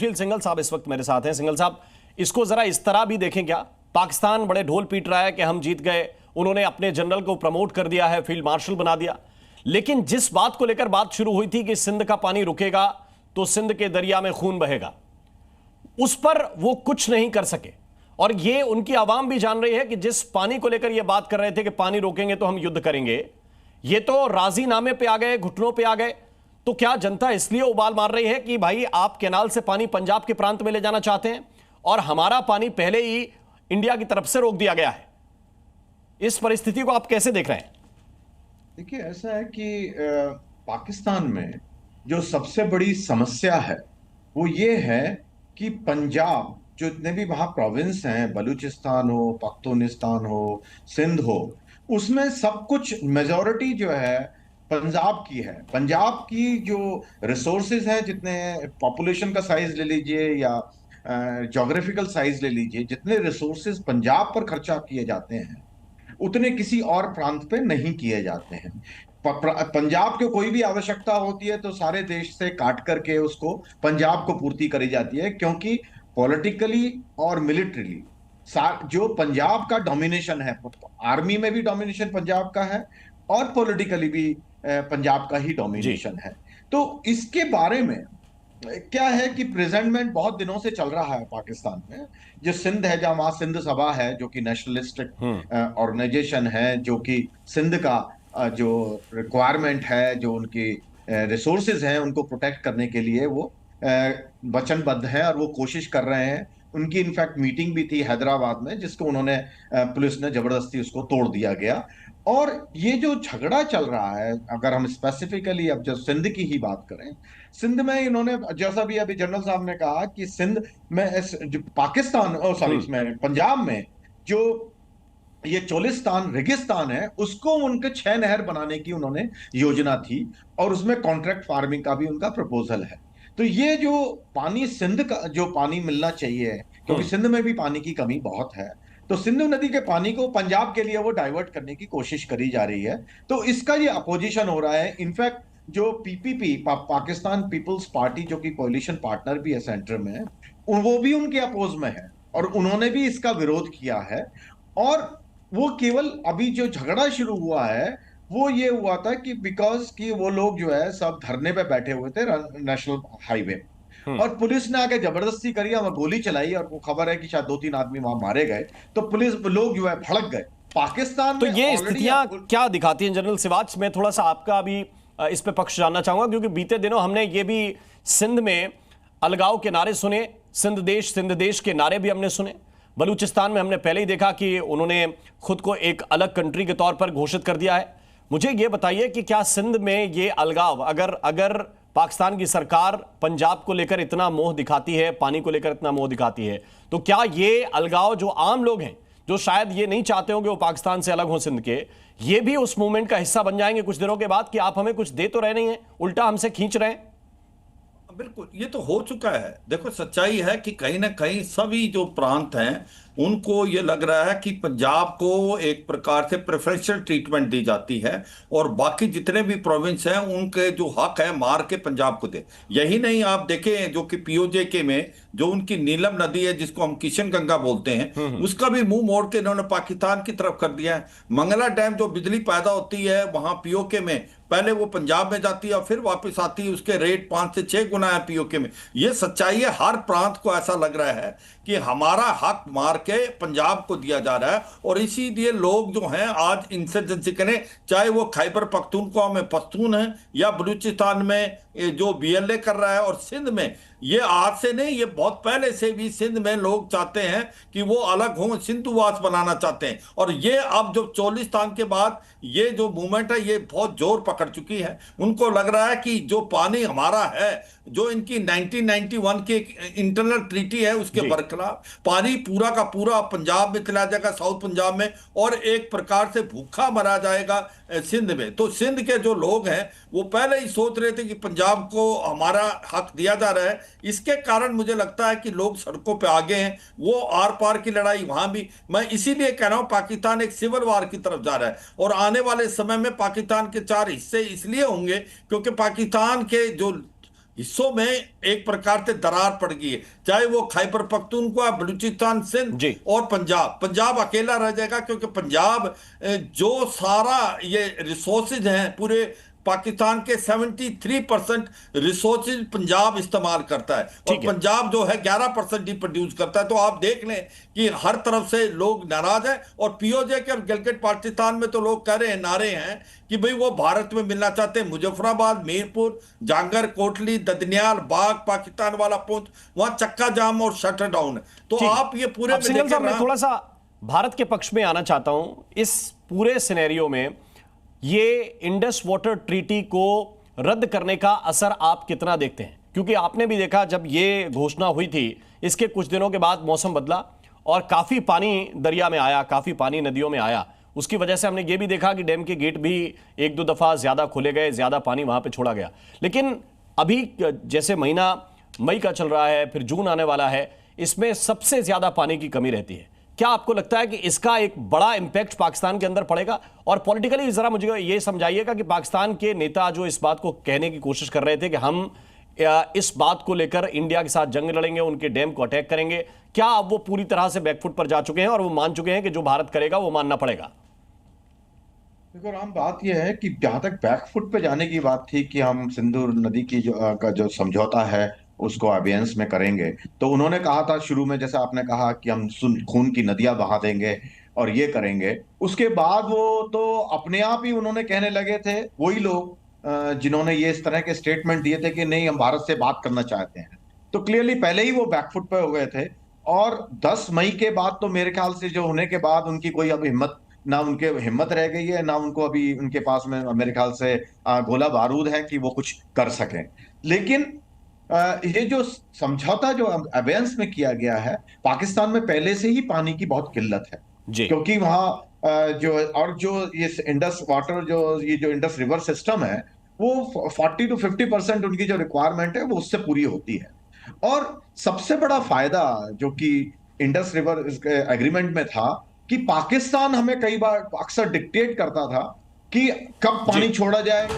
सुशील सिंघल साहब इस वक्त मेरे साथ हैं। सिंघल साहब, इसको जरा इस तरह भी देखें क्या, पाकिस्तान बड़े ढोल पीट रहा है कि हम जीत गए, उन्होंने अपने जनरल को प्रमोट कर दिया है, फील्ड मार्शल बना दिया, लेकिन जिस बात को लेकर बात शुरू हुई थी कि सिंध का पानी रुकेगा तो सिंध के दरिया में खून बहेगा, उस पर वो कुछ नहीं कर सके। और ये उनकी आवाम भी जान रही है कि जिस पानी को लेकर ये बात कर रहे थे कि पानी रोकेंगे तो हम युद्ध करेंगे, ये तो राजीनामे पे आ गए, घुटनों पे आ गए। तो क्या जनता इसलिए उबाल मार रही है कि भाई आप कैनाल से पानी पंजाब के प्रांत में ले जाना चाहते हैं और हमारा पानी पहले ही इंडिया की तरफ से रोक दिया गया है? इस परिस्थिति को आप कैसे देख रहे हैं? देखिए, ऐसा है कि पाकिस्तान में जो सबसे बड़ी समस्या है वो ये है कि पंजाब, जो इतने भी वहाँ प्रोविंस हैं, बलूचिस्तान हो, पख्तूनिस्तान हो, सिंध हो, उसमें सब कुछ मेजॉरिटी जो है पंजाब की है। पंजाब की जो रिसोर्सेज है, जितने पॉपुलेशन का साइज ले लीजिए या जोग्राफिकल साइज ले लीजिए, जितने रिसोर्सेज पंजाब पर खर्चा किए जाते हैं उतने किसी और प्रांत पे नहीं किए जाते हैं। पंजाब को कोई भी आवश्यकता होती है तो सारे देश से काट करके उसको पंजाब को पूर्ति करी जाती है, क्योंकि पॉलिटिकली और मिलिट्रीली जो पंजाब का डोमिनेशन है, आर्मी में भी डोमिनेशन पंजाब का है और पॉलिटिकली भी पंजाब का ही डोमिनेशन है। तो इसके बारे में क्या है कि प्रेजेंटमेंट बहुत दिनों से चल रहा है पाकिस्तान में। जो सिंध है, जहां सिंध सभा है, जो कि नेशनलिस्टिक ऑर्गेनाइजेशन है, जो कि सिंध का जो रिक्वायरमेंट है, जो उनकी रिसोर्सेज हैं, उनको प्रोटेक्ट करने के लिए वो वचनबद्ध है और वो कोशिश कर रहे हैं। उनकी इनफैक्ट मीटिंग भी थी हैदराबाद में, जिसको उन्होंने पुलिस ने जबरदस्ती उसको तोड़ दिया गया। और ये जो झगड़ा चल रहा है, अगर हम स्पेसिफिकली अब जो सिंध की ही बात करें, सिंध में इन्होंने, जैसा भी अभी जनरल साहब ने कहा कि सिंध में जो पाकिस्तान, सॉरी, इसमें पंजाब में जो ये चोलिस्तान रेगिस्तान है, उसको उनके 6 नहर बनाने की उन्होंने योजना थी और उसमें कॉन्ट्रैक्ट फार्मिंग का भी उनका प्रपोजल है। तो ये जो पानी, सिंध का जो पानी मिलना चाहिए, क्योंकि सिंध में भी पानी की कमी बहुत है, तो सिंधु नदी के पानी को पंजाब के लिए वो डाइवर्ट करने की कोशिश करी जा रही है। तो इसका ये अपोजिशन हो रहा है। इनफैक्ट जो पीपीपी, पाकिस्तान पीपल्स पार्टी, जो कि कोalition पार्टनर भी है सेंटर में, वो भी उनके अपोज में है और उन्होंने भी इसका विरोध किया है। और वो केवल अभी जो झगड़ा शुरू हुआ है वो ये हुआ था कि बिकॉज कि वो लोग जो है सब धरने पे बैठे हुए थे नेशनल हाईवे, और पुलिस ने आके जबरदस्ती करी और गोली चलाई, और वो खबर है कि शायद 2-3 आदमी वहां मारे गए। तो पुलिस लोग जो है भड़क गए। पाकिस्तान तो में ये स्थितियां क्या दिखाती हैं जनरल सिवाच? मैं थोड़ा सा आपका अभी इस पे पक्ष जानना चाहूंगा, क्योंकि बीते दिनों हमने ये भी सिंध में अलगाव के नारे सुने, सिंध देश के नारे भी हमने सुने। बलूचिस्तान में हमने पहले ही देखा कि उन्होंने खुद को एक अलग कंट्री के तौर पर घोषित कर दिया है। मुझे ये बताइए कि क्या सिंध में ये अलगाव, अगर पाकिस्तान की सरकार पंजाब को लेकर इतना मोह दिखाती है, पानी को लेकर इतना मोह दिखाती है, तो क्या ये अलगाव जो आम लोग हैं, जो शायद ये नहीं चाहते होंगे वो पाकिस्तान से अलग हो सिंध के, ये भी उस मूवमेंट का हिस्सा बन जाएंगे कुछ दिनों के बाद कि आप हमें कुछ दे तो रहे नहीं हैं, उल्टा हमसे खींच रहे हैं? बिल्कुल, ये तो हो चुका है। देखो, सच्चाई है कि कहीं ना कहीं सभी जो प्रांत हैं उनको ये लग रहा है कि पंजाब को एक प्रकार से प्रेफरेंशियल ट्रीटमेंट दी जाती है और बाकी जितने भी प्रोविंस हैं उनके जो हक है मार के पंजाब को दे। यही नहीं, आप देखें जो कि पीओजेके में जो उनकी नीलम नदी है, जिसको हम किशन गंगा बोलते हैं, उसका भी मुंह मोड़ के इन्होंने पाकिस्तान की तरफ कर दिया है। मंगला डैम जो बिजली पैदा होती है वहां पीओके में, पहले वो पंजाब में जाती है और फिर वापस आती है, उसके रेट 5 से 6 गुना है पीओके में। ये सच्चाई है। हर प्रांत को ऐसा लग रहा है कि हमारा हक मार के पंजाब को दिया जा रहा है, और इसीलिए लोग जो हैं आज इंसर्जेंसी करें, चाहे वो खैबर पख्तूनख्वा में पश्तून है या बलूचिस्तान में जो बीएलए कर रहा है, और सिंध में ये आज से नहीं, ये बहुत पहले से भी सिंध में लोग चाहते हैं कि वो अलग हों, सिंधुवास बनाना चाहते हैं। और ये अब जो चोलिस्तान के बाद ये जो मूवमेंट है ये बहुत जोर पकड़ चुकी है। उनको लग रहा है कि जो पानी हमारा है, जो इनकी 1991 की इंटरनल ट्रीटी है उसके बरखिलाफ, पानी पूरा का पूरा पंजाब में चला जाएगा, साउथ पंजाब में, और एक प्रकार से भूखा मरा जाएगा सिंध में। तो सिंध के जो लोग हैं वो पहले ही सोच रहे थे कि पंजाब को हमारा हक दिया जा रहा है। इसके कारण मुझे लगता है कि लोग सड़कों पे आगे हैं। वो आर पार की लड़ाई वहां भी, मैं इसीलिए कह रहा हूं पाकिस्तान एक सिविल वार की तरफ जा रहा है, और आने वाले समय में पाकिस्तान के 4 हिस्से इसलिए होंगे क्योंकि पाकिस्तान के जो हिस्सों में एक प्रकार से दरार पड़ गई है, चाहे वो खैबर पख्तूनख्वा, बलूचिस्तान, सिंध जी। और पंजाब। पंजाब अकेला रह जाएगा क्योंकि पंजाब जो सारा ये रिसोर्सेज हैं पूरे पाकिस्तान के 73% रिसोर्सेज पंजाब इस्तेमाल करता है, और ठीक है। पंजाब जो है 11% ही प्रोड्यूस करता है। तो आप देख लें कि हर तरफ से लोग नाराज हैं, और पीओजे के और गिलगित पाकिस्तान में तो लोग कह रहे हैं, नारे हैं कि भाई वो भारत में मिलना चाहते हैं। मुजफ्फराबाद, मीरपुर, जांगर, कोटली, ददनियाल, बाग, पाकिस्तान वाला पुंछ, वहां चक्का जाम और शटर डाउन है। तो ठीक है। आप ये पूरे अब में सिंघल साहब, मैं देखें थोड़ा सा भारत के पक्ष में आना चाहता हूं। इस पूरे सिनेरियो में ये इंडस वाटर ट्रीटी को रद्द करने का असर आप कितना देखते हैं? क्योंकि आपने भी देखा जब ये घोषणा हुई थी, इसके कुछ दिनों के बाद मौसम बदला और काफी पानी दरिया में आया, काफी पानी नदियों में आया। उसकी वजह से हमने ये भी देखा कि डैम के गेट भी एक दो दफा ज्यादा खोले गए, ज्यादा पानी वहां पे छोड़ा गया। लेकिन अभी जैसे महीना मई का चल रहा है, फिर जून आने वाला है, इसमें सबसे ज्यादा पानी की कमी रहती है। क्या आपको लगता है कि इसका एक बड़ा इंपैक्ट पाकिस्तान के अंदर पड़ेगा? और पॉलिटिकली जरा मुझे ये समझाइएगा कि पाकिस्तान के नेता जो इस बात को कहने की कोशिश कर रहे थे कि हम इस बात को लेकर इंडिया के साथ जंग लड़ेंगे, उनके डैम को अटैक करेंगे, क्या अब वो पूरी तरह से बैकफुट पर जा चुके हैं और वो मान चुके हैं कि जो भारत करेगा वो मानना पड़ेगा? देखो राम, बात यह है कि जहां तक बैकफुट पे जाने की बात थी कि हम सिंधु नदी की का जो समझौता है उसको अबेयंस में करेंगे, तो उन्होंने कहा था शुरू में, जैसा आपने कहा कि हम खून की नदियां बहा देंगे और ये करेंगे। उसके बाद वो तो अपने आप ही उन्होंने कहने लगे थे, वही लोग जिन्होंने ये इस तरह के स्टेटमेंट दिए थे कि नहीं हम भारत से बात करना चाहते हैं, तो क्लियरली पहले ही वो बैकफुट पे हो गए थे। और 10 मई के बाद तो मेरे ख्याल से जो होने के बाद उनकी कोई अब हिम्मत, ना उनके हिम्मत रह गई है, ना उनको अभी उनके पास में मेरे ख्याल से गोला बारूद है कि वो कुछ कर सकें। लेकिन ये जो समझौता जो अबेयंस में किया गया है, पाकिस्तान में पहले से ही पानी की बहुत किल्लत है, जी। क्योंकि वहाँ जो और जो ये इंडस वाटर जो ये जो इंडस रिवर सिस्टम है, वो 40 to 50% उनकी जो रिक्वायरमेंट है वो उससे पूरी होती है। और सबसे बड़ा फायदा जो कि इंडस रिवर एग्रीमेंट में था कि पाकिस्तान हमें कई बार अक्सर डिक्टेट करता था कि कब पानी जी। छोड़ा जाए,